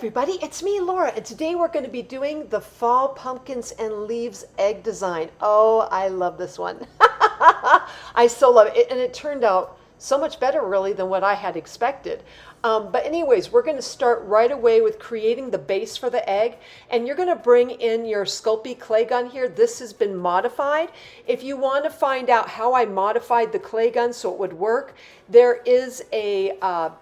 everybody, it's me, Laura, and today we're going to be doing the Fall Pumpkins and Leaves egg design. Oh, I love this one. I so love it, and it turned out so much better really than what I had expected. But anyways, we're going to start right away with creating the base for the egg, and you're going to bring in your Sculpey clay gun here. This has been modified. If you want to find out how I modified the clay gun so it would work, there is a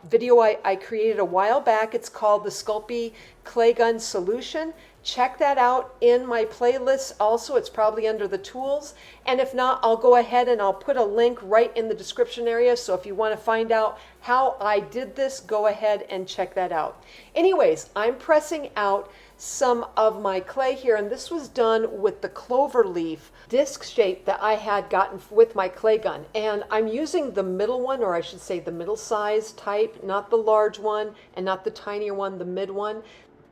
video I created a while back. It's called the Sculpey Clay Gun Solution. Check that out in my playlist also. It's probably under the tools. And if not, I'll go ahead and I'll put a link right in the description area. So if you want to find out how I did this, go ahead and check that out. Anyways, I'm pressing out some of my clay here, and this was done with the clover leaf disc shape that I had gotten with my clay gun. And I'm using the middle one, or I should say the middle size type, not the large one and not the tinier one, the mid one.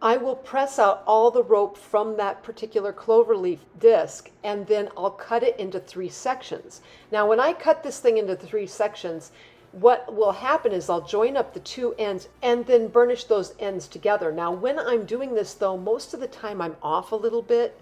I will press out all the rope from that particular cloverleaf disc, and then I'll cut it into 3 sections. Now when I cut this thing into 3 sections, what will happen is I'll join up the 2 ends and then burnish those ends together. Now when I'm doing this though, most of the time I'm off a little bit,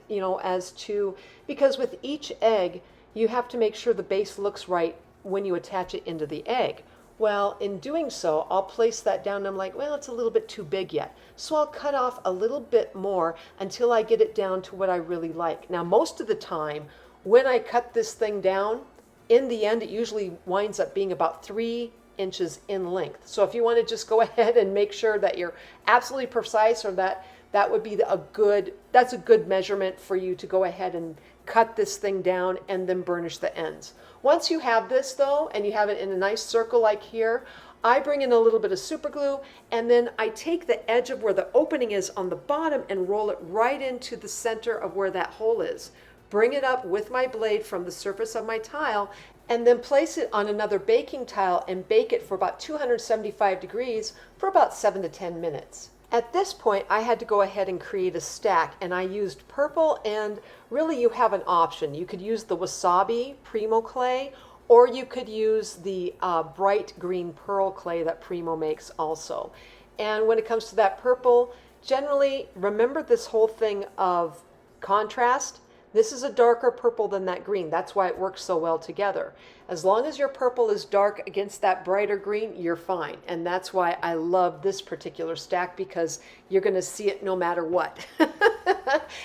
because with each egg you have to make sure the base looks right when you attach it into the egg. Well, in doing so, I'll place that down and I'm like, well, it's a little bit too big yet. So I'll cut off a little bit more until I get it down to what I really like. Now, most of the time, when I cut this thing down, in the end, it usually winds up being about 3 inches in length. So if you want to just go ahead and make sure that you're absolutely precise, or that would be that's a good measurement for you to go ahead and cut this thing down and then burnish the ends. Once you have this though, and you have it in a nice circle like here, I bring in a little bit of super glue, and then I take the edge of where the opening is on the bottom and roll it right into the center of where that hole is. Bring it up with my blade from the surface of my tile, and then place it on another baking tile and bake it for about 275 degrees for about 7 to 10 minutes. At this point, I had to go ahead and create a stack, and I used purple, and really you have an option. You could use the Wasabi Primo clay, or you could use the bright green pearl clay that Primo makes also. And when it comes to that purple, generally remember this whole thing of contrast. This is a darker purple than that green. That's why it works so well together. As long as your purple is dark against that brighter green, you're fine. And that's why I love this particular stack, because you're going to see it no matter what.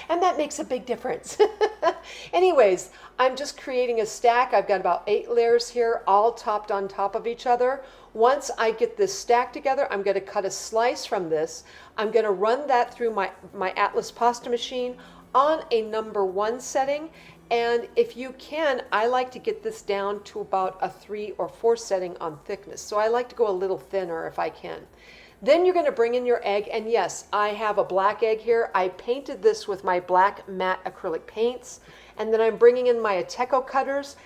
And that makes a big difference. Anyways, I'm just creating a stack. I've got about 8 layers here, all topped on top of each other. Once I get this stack together, I'm going to cut a slice from this. I'm going to run that through my Atlas pasta machine on a number 1 setting, and if you can, I like to get this down to about a 3 or 4 setting on thickness. So I like to go a little thinner if I can. Then you're going to bring in your egg, and yes, I have a black egg here. I painted this with my black matte acrylic paints, and then I'm bringing in my Keoker Cutters,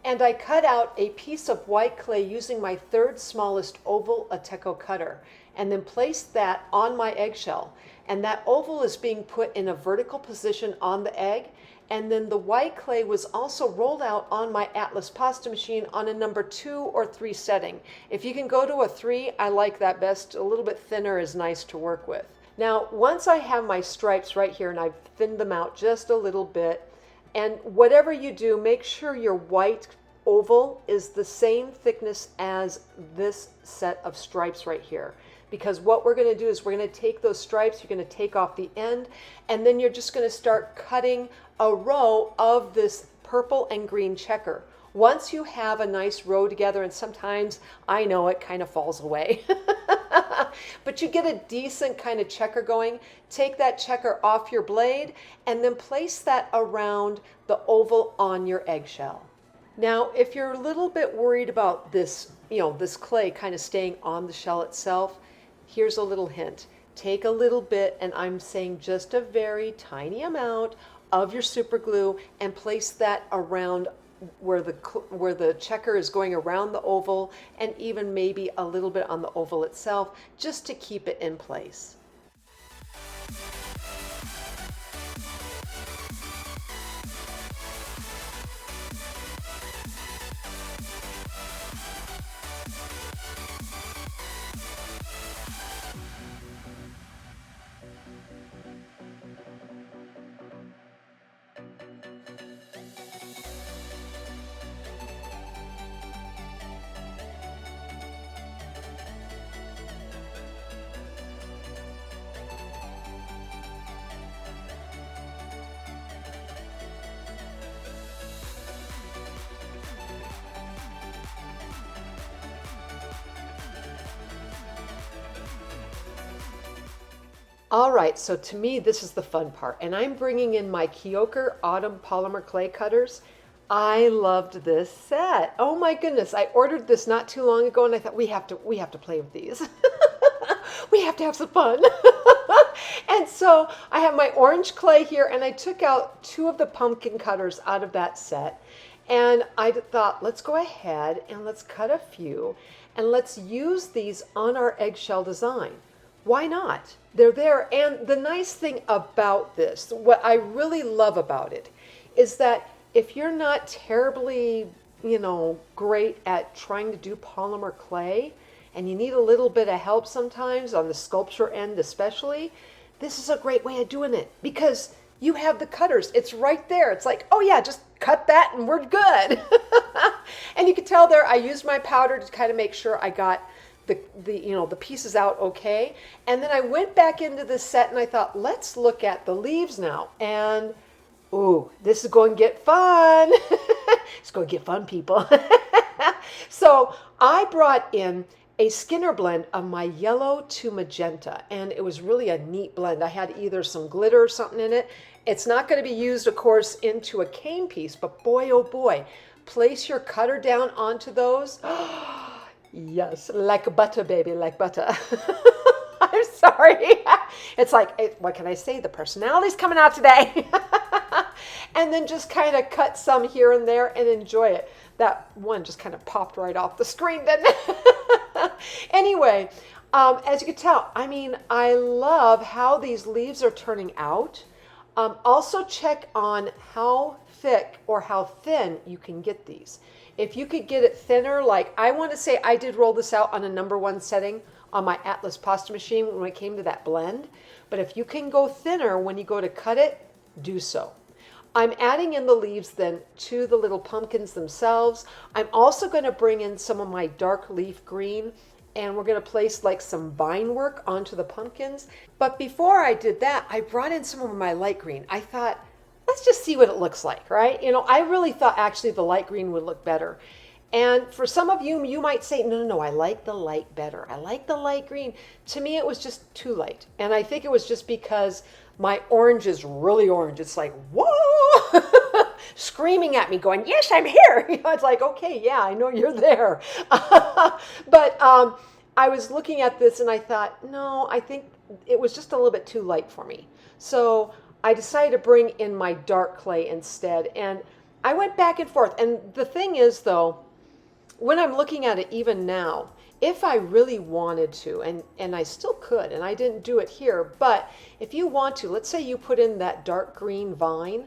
and I cut out a piece of white clay using my 3rd smallest oval Keoker Cutter, and then place that on my eggshell. And that oval is being put in a vertical position on the egg, and then the white clay was also rolled out on my Atlas pasta machine on a number 2 or 3 setting. If you can go to a 3, I like that best. A little bit thinner is nice to work with. Now, once I have my stripes right here, and I've thinned them out just a little bit, and whatever you do, make sure your white oval is the same thickness as this set of stripes right here. Because what we're going to do is we're going to take those stripes, you're going to take off the end, and then you're just going to start cutting a row of this purple and green checker. Once you have a nice row together, and sometimes, I know it kind of falls away, but you get a decent kind of checker going, take that checker off your blade, and then place that around the oval on your eggshell. Now, if you're a little bit worried about this, this clay kind of staying on the shell itself, here's a little hint. Take a little bit, and I'm saying just a very tiny amount of your super glue, and place that around where the checker is going around the oval, and even maybe a little bit on the oval itself, just to keep it in place. All right, so to me, this is the fun part. And I'm bringing in my Keoker Autumn Polymer Clay Cutters. I loved this set. Oh my goodness, I ordered this not too long ago and I thought we have to play with these. We have to have some fun. And so I have my orange clay here and I took out 2 of the pumpkin cutters out of that set. And I thought, let's go ahead and let's cut a few and let's use these on our eggshell design. Why not? They're there. And the nice thing about this, what I really love about it, is that if you're not terribly, great at trying to do polymer clay, and you need a little bit of help sometimes on the sculpture end especially, this is a great way of doing it because you have the cutters. It's right there. It's like, oh yeah, just cut that and we're good. And you can tell there I used my powder to kind of make sure I got the pieces out okay. And then I went back into the set and I thought, let's look at the leaves now. And ooh, this is going to get fun. It's going to get fun, people. So I brought in a Skinner blend of my yellow to magenta, and it was really a neat blend. I had either some glitter or something in it. It's not going to be used, of course, into a cane piece, but boy, oh boy, place your cutter down onto those. Yes, like butter, baby, like butter. I'm sorry. It's like, what can I say? The personality's coming out today. And then just kind of cut some here and there and enjoy it. That one just kind of popped right off the screen, didn't it? Anyway, as you can tell, I love how these leaves are turning out. Also check on how thick or how thin you can get these. If you could get it thinner, like I want to say I did roll this out on a #1 setting on my Atlas pasta machine when it came to that blend. But if you can go thinner when you go to cut it, do so. I'm adding in the leaves then to the little pumpkins themselves. I'm also going to bring in some of my dark leaf green and we're going to place like some vine work onto the pumpkins. But before I did that, I brought in some of my light green. I thought, let's just see what it looks like, right? I really thought actually the light green would look better. And for some of you, you might say, no, I like the light better. I like the light green. To me, it was just too light. And I think it was just because my orange is really orange. It's like, whoa, screaming at me going, yes, I'm here. It's like, okay, yeah, I know you're there. But I was looking at this and I thought, no, I think it was just a little bit too light for me. So I decided to bring in my dark clay instead. And I went back and forth. And the thing is, though, when I'm looking at it even now, if I really wanted to, and I still could, and I didn't do it here, but if you want to, let's say you put in that dark green vine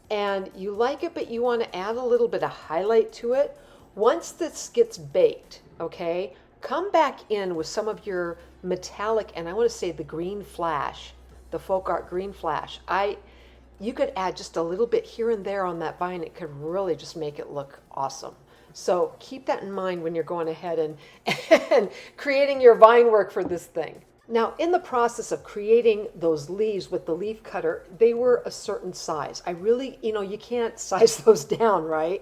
and you like it, but you want to add a little bit of highlight to it, once this gets baked, okay, come back in with some of your metallic, and I want to say the green flash, the folk art green flash. You could add just a little bit here and there on that vine. It could really just make it look awesome. So keep that in mind when you're going ahead and creating your vine work for this thing. Now, in the process of creating those leaves with the leaf cutter, they were a certain size. I really, you can't size those down, right?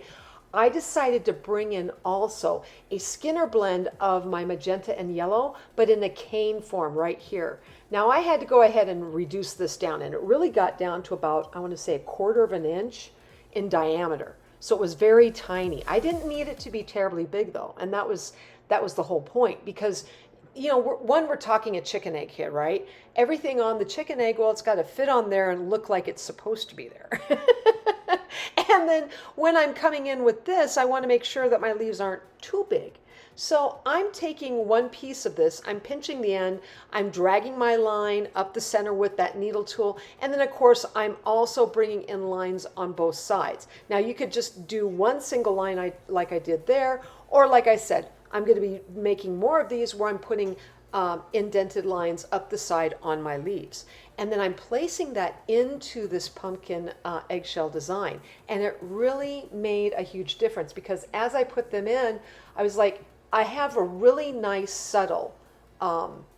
I decided to bring in also a Skinner blend of my magenta and yellow, but in a cane form right here. Now I had to go ahead and reduce this down, and it really got down to about, I want to say, 1/4 of an inch in diameter. So it was very tiny. I didn't need it to be terribly big though, and that was the whole point, because we're talking a chicken egg here, right? Everything on the chicken egg, well, it's got to fit on there and look like it's supposed to be there. And then when I'm coming in with this, I want to make sure that my leaves aren't too big. So I'm taking one piece of this, I'm pinching the end, I'm dragging my line up the center with that needle tool, and then of course I'm also bringing in lines on both sides. Now you could just do one single line like I did there, or like I said, I'm going to be making more of these where I'm putting indented lines up the side on my leaves. And then I'm placing that into this pumpkin eggshell design. And it really made a huge difference, because as I put them in, I was like, I have a really nice subtle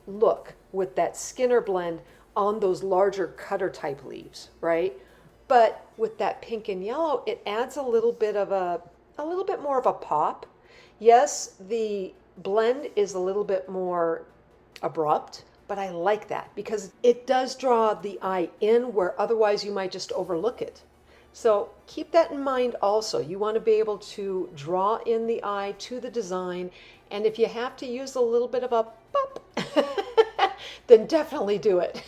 look with that Skinner blend on those larger cutter type leaves, right? But with that pink and yellow, it adds a little bit more of a pop. Yes, the blend is a little bit more abrupt, but I like that because it does draw the eye in where otherwise you might just overlook it. So keep that in mind also. You want to be able to draw in the eye to the design, and if you have to use a little bit of a pop, then definitely do it.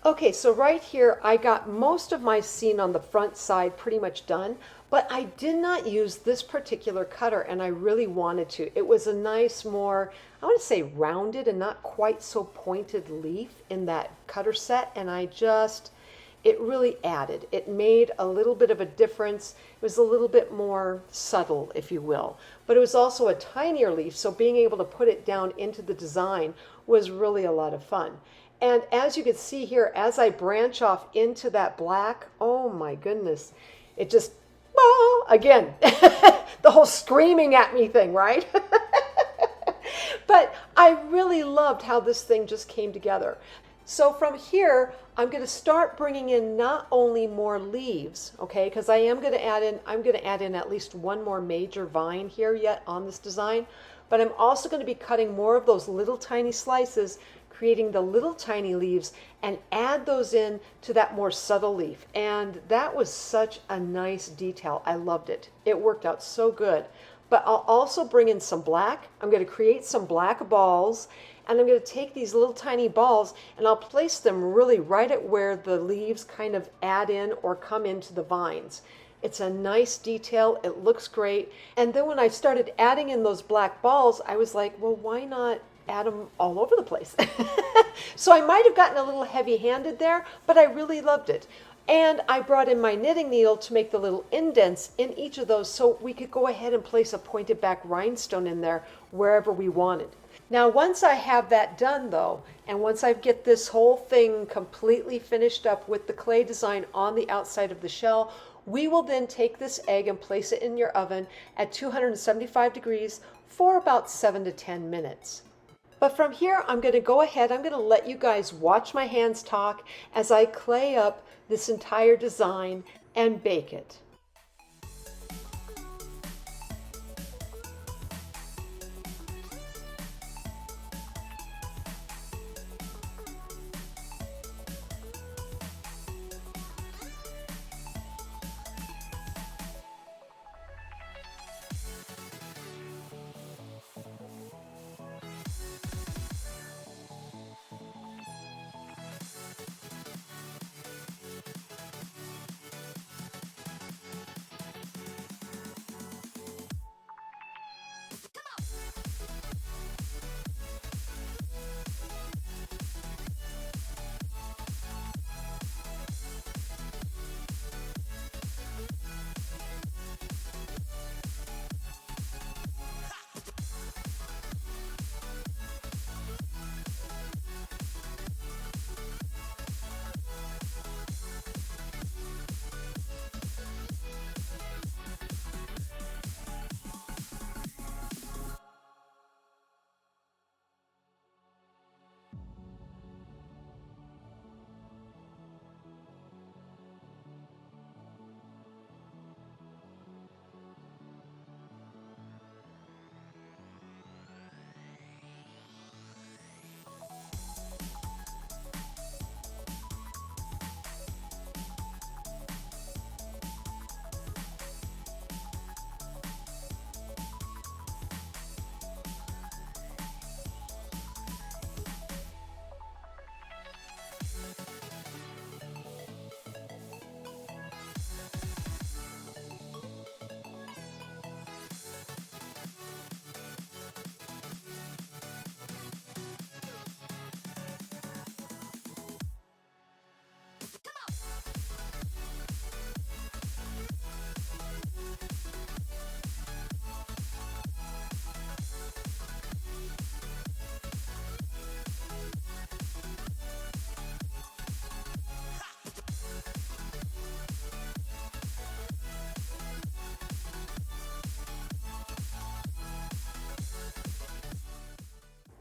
Okay, so right here, I got most of my scene on the front side pretty much done, but I did not use this particular cutter, and I really wanted to. It was a nice, more, I want to say rounded and not quite so pointed leaf in that cutter set, and it really added. It made a little bit of a difference. It was a little bit more subtle, if you will, but it was also a tinier leaf, so being able to put it down into the design was really a lot of fun. And as you can see here, as I branch off into that black, oh my goodness, it just, again, the whole screaming at me thing, right? But I really loved how this thing just came together. So from here, I'm going to start bringing in not only more leaves, okay, because I'm going to add in at least one more major vine here yet on this design, but I'm also going to be cutting more of those little tiny slices, creating the little tiny leaves, and add those in to that more subtle leaf. And that was such a nice detail. I loved it. It worked out so good. But I'll also bring in some black. I'm going to create some black balls, and I'm going to take these little tiny balls and I'll place them really right at where the leaves kind of add in or come into the vines. It's a nice detail. It looks great. And then when I started adding in those black balls, I was like, well, why not add them all over the place? So I might have gotten a little heavy-handed there, but I really loved it. And I brought in my knitting needle to make the little indents in each of those so we could go ahead and place a pointed back rhinestone in there wherever we wanted. Now, once I have that done though, and once I get this whole thing completely finished up with the clay design on the outside of the shell, we will then take this egg and place it in your oven at 275 degrees for about 7 to 10 minutes. But from here, I'm going to go ahead, I'm going to let you guys watch my hands talk as I clay up this entire design and bake it.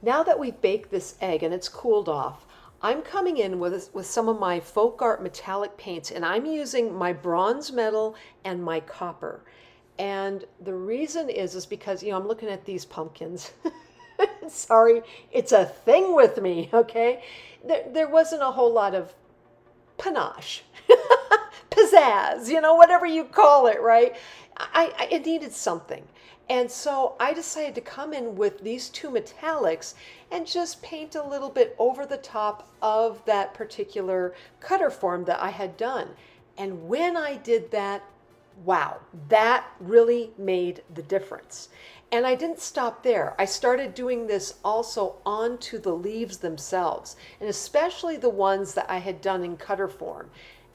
Now that we've baked this egg and it's cooled off, I'm coming in with some of my folk art metallic paints, and I'm using my bronze metal and my copper. And the reason is because, I'm looking at these pumpkins. Sorry, it's a thing with me, okay? There wasn't a whole lot of panache, pizzazz, whatever you call it, right? It needed something. And so I decided to come in with these two metallics and just paint a little bit over the top of that particular cutter form that I had done. And when I did that, wow, that really made the difference. And I didn't stop there. I started doing this also onto the leaves themselves, and especially the ones that I had done in cutter form.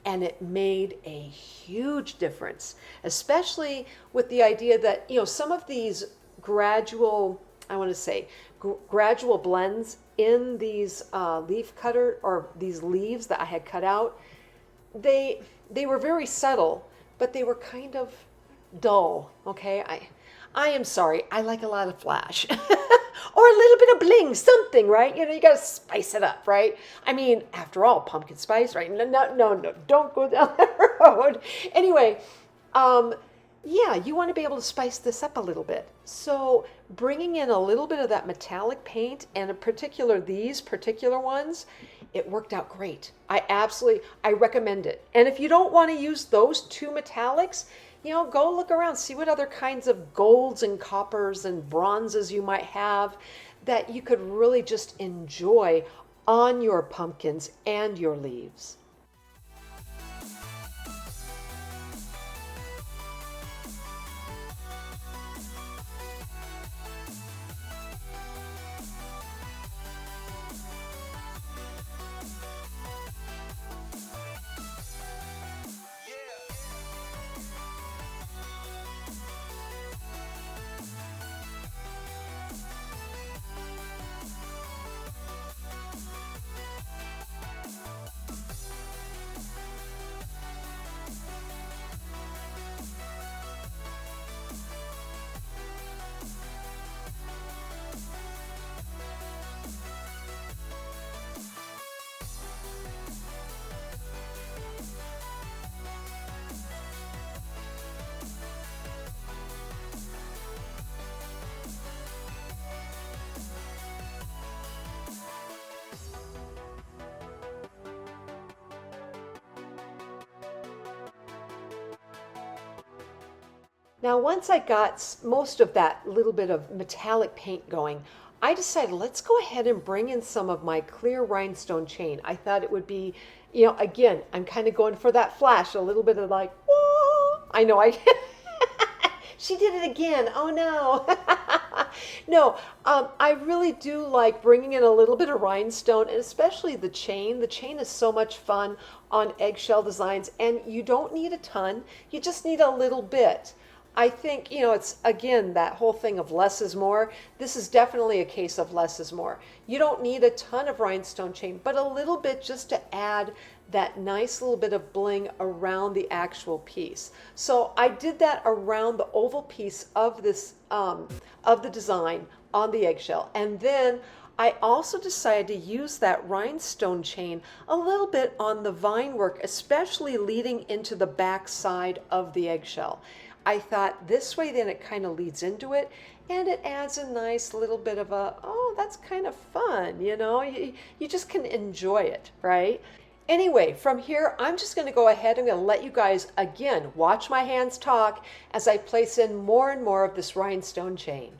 And it made a huge difference, especially with the idea that, some of these gradual, gradual blends in these leaf cutter, or these leaves that I had cut out, they were very subtle, but they were kind of dull, okay? I am sorry, I like a lot of flash. Or a little bit of bling, something, right? You got to spice it up, right? I mean, after all, pumpkin spice, right? No, don't go down that road. Anyway, yeah, you want to be able to spice this up a little bit. So bringing in a little bit of that metallic paint, and in particular these particular ones, it worked out great. I recommend it. And if you don't want to use those two metallics, go look around, see what other kinds of golds and coppers and bronzes you might have that you could really just enjoy on your pumpkins and your leaves. Now, once I got most of that little bit of metallic paint going, I decided let's go ahead and bring in some of my clear rhinestone chain. I thought it would be, again, I'm kind of going for that flash, a little bit of like, whoa. I know I she did it again. Oh no. No, I really do like bringing in a little bit of rhinestone, and especially the chain. The chain is so much fun on eggshell designs, and you don't need a ton. You just need a little bit. I think, it's again that whole thing of less is more. This is definitely a case of less is more. You don't need a ton of rhinestone chain, but a little bit just to add that nice little bit of bling around the actual piece. So I did that around the oval piece of this of the design on the eggshell, and then I also decided to use that rhinestone chain a little bit on the vine work, especially leading into the back side of the eggshell. I thought this way then it kind of leads into it, and it adds a nice little bit of a, oh, that's kind of fun, you just can enjoy it, right? Anyway, from here, I'm just going to go ahead and let you guys, again, watch my hands talk as I place in more and more of this rhinestone chain.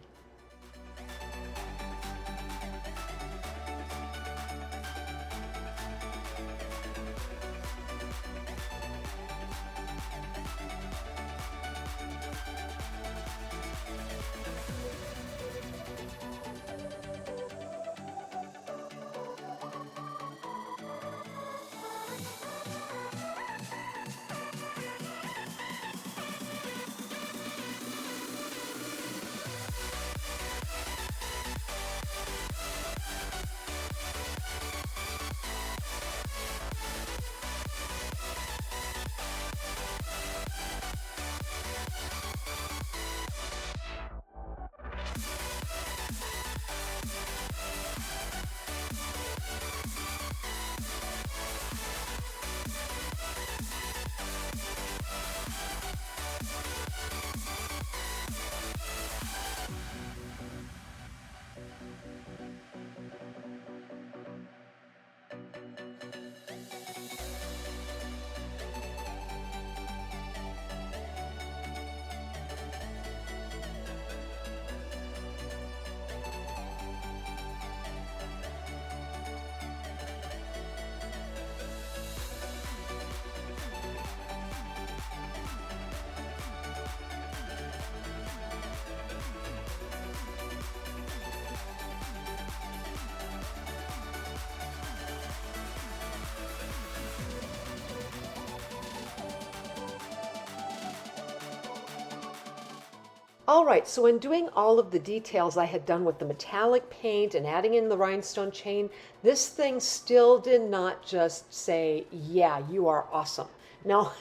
All right, so in doing all of the details I had done with the metallic paint and adding in the rhinestone chain, this thing still did not just say, yeah, you are awesome. No,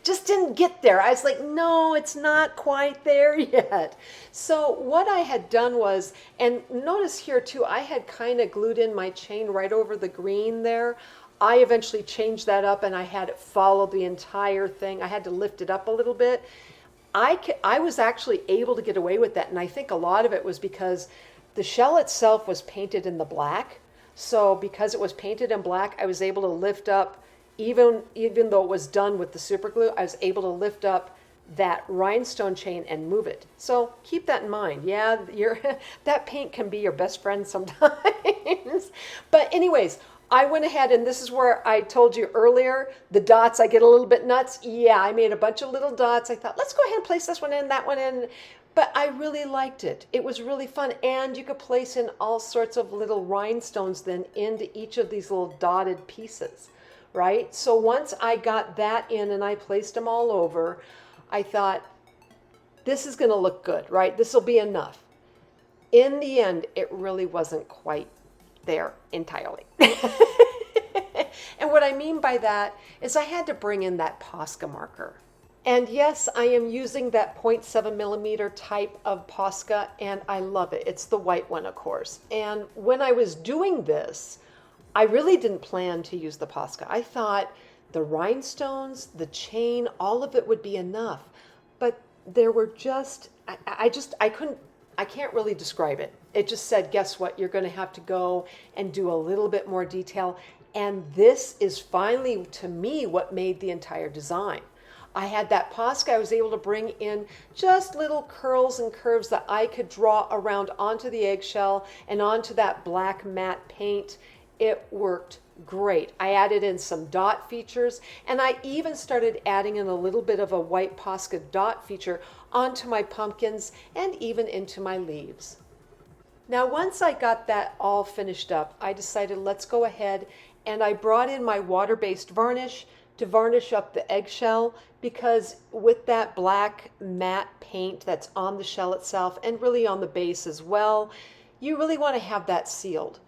just didn't get there. I was like, no, it's not quite there yet. So what I had done was, and notice here too, I had kind of glued in my chain right over the green there. I eventually changed that up and I had it follow the entire thing. I had to lift it up a little bit. I was actually able to get away with that, and I think a lot of it was because the shell itself was painted in the black. So because it was painted in black, I was able to lift up, even though it was done with the super glue, I was able to lift up that rhinestone chain and move it. So keep that in mind. Yeah, that paint can be your best friend sometimes. But anyways, I went ahead, and this is where I told you earlier, the dots, I get a little bit nuts. Yeah, I made a bunch of little dots. I thought, let's go ahead and place this one in, that one in. But I really liked it. It was really fun. And you could place in all sorts of little rhinestones then into each of these little dotted pieces, right? So once I got that in and I placed them all over, I thought, this is going to look good, right? This will be enough. In the end, it really wasn't quite there entirely. And what I mean by that is I had to bring in that Posca marker. And yes, I am using that 0.7 millimeter type of Posca, and I love it. It's the white one, of course. And when I was doing this, I really didn't plan to use the Posca. I thought the rhinestones, the chain, all of it would be enough. But there were just, I can't really describe it. It just said, guess what? You're going to have to go and do a little bit more detail. And this is finally, to me, what made the entire design. I had that Posca. I was able to bring in just little curls and curves that I could draw around onto the eggshell and onto that black matte paint. It worked great. I added in some dot features, and I even started adding in a little bit of a white Posca dot feature onto my pumpkins and even into my leaves. Now, once I got that all finished up, I decided let's go ahead, and I brought in my water-based varnish to varnish up the eggshell, because with that black matte paint that's on the shell itself and really on the base as well, you really want to have that sealed.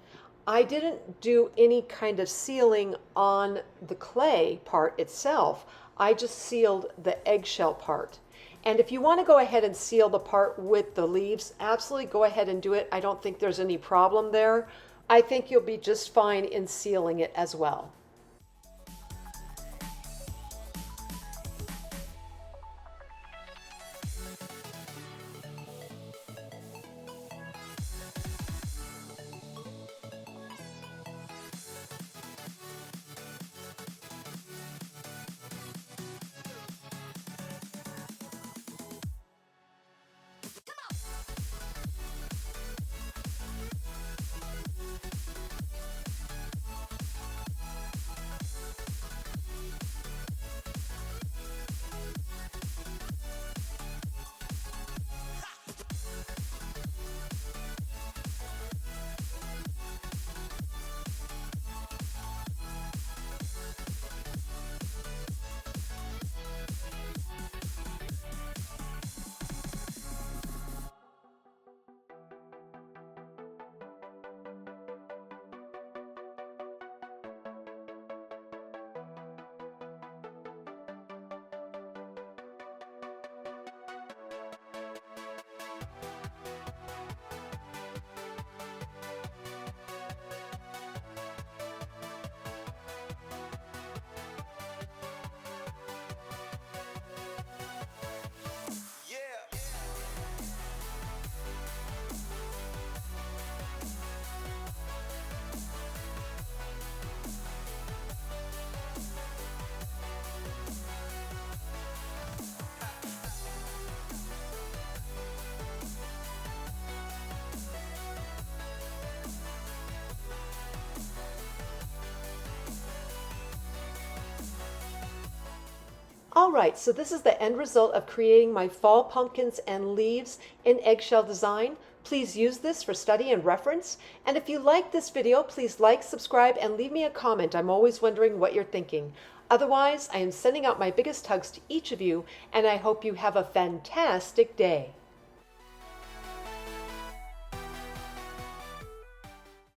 I didn't do any kind of sealing on the clay part itself. I just sealed the eggshell part. And if you want to go ahead and seal the part with the leaves, absolutely go ahead and do it. I don't think there's any problem there. I think you'll be just fine in sealing it as well. All right, so this is the end result of creating my fall pumpkins and leaves in eggshell design. Please use this for study and reference. And if you like this video, please like, subscribe, and leave me a comment. I'm always wondering what you're thinking. Otherwise, I am sending out my biggest hugs to each of you, and I hope you have a fantastic day.